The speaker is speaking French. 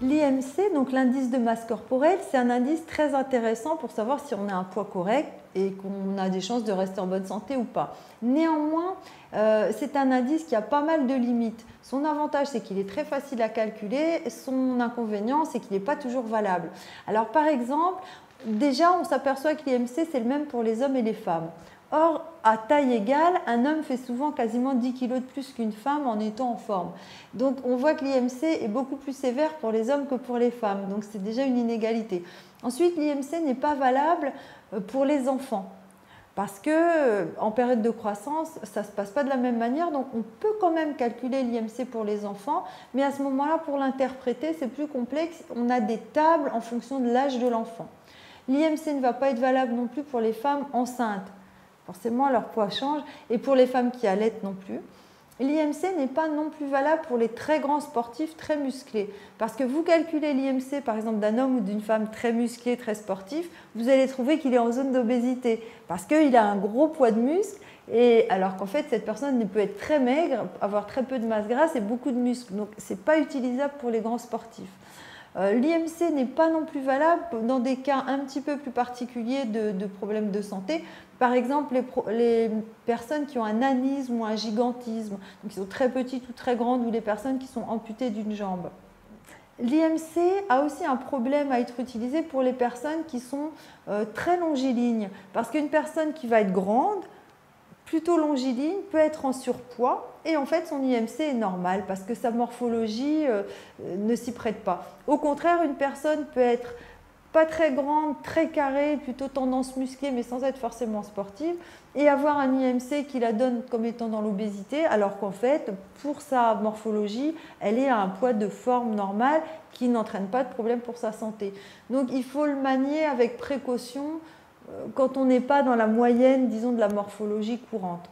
L'IMC, donc l'indice de masse corporelle, c'est un indice très intéressant pour savoir si on a un poids correct et qu'on a des chances de rester en bonne santé ou pas. Néanmoins, c'est un indice qui a pas mal de limites. Son avantage, c'est qu'il est très facile à calculer. Son inconvénient, c'est qu'il n'est pas toujours valable. Alors par exemple, déjà, on s'aperçoit que l'IMC, c'est le même pour les hommes et les femmes. Or, à taille égale, un homme fait souvent quasiment 10 kg de plus qu'une femme en étant en forme. Donc, on voit que l'IMC est beaucoup plus sévère pour les hommes que pour les femmes. Donc, c'est déjà une inégalité. Ensuite, l'IMC n'est pas valable pour les enfants. Parce que en période de croissance, ça ne se passe pas de la même manière. Donc, on peut quand même calculer l'IMC pour les enfants. Mais à ce moment-là, pour l'interpréter, c'est plus complexe. On a des tables en fonction de l'âge de l'enfant. L'IMC ne va pas être valable non plus pour les femmes enceintes. Forcément, leur poids change. Et pour les femmes qui allaitent non plus. L'IMC n'est pas non plus valable pour les très grands sportifs très musclés. Parce que vous calculez l'IMC, par exemple, d'un homme ou d'une femme très musclé, très sportif, vous allez trouver qu'il est en zone d'obésité. Parce qu'il a un gros poids de muscle, et alors qu'en fait, cette personne peut être très maigre, avoir très peu de masse grasse et beaucoup de muscles. Donc, ce n'est pas utilisable pour les grands sportifs. L'IMC n'est pas non plus valable dans des cas un petit peu plus particuliers de problèmes de santé. Par exemple, les personnes qui ont un nanisme ou un gigantisme, donc qui sont très petites ou très grandes, ou les personnes qui sont amputées d'une jambe. L'IMC a aussi un problème à être utilisé pour les personnes qui sont très longilignes. Parce qu'une personne qui va être grande, plutôt longiligne, peut être en surpoids et en fait son IMC est normal parce que sa morphologie ne s'y prête pas. Au contraire, une personne peut être pas très grande, très carrée, plutôt tendance musclée mais sans être forcément sportive et avoir un IMC qui la donne comme étant dans l'obésité alors qu'en fait pour sa morphologie elle est à un poids de forme normale qui n'entraîne pas de problème pour sa santé. Donc il faut le manier avec précaution quand on n'est pas dans la moyenne, disons, de la morphologie courante.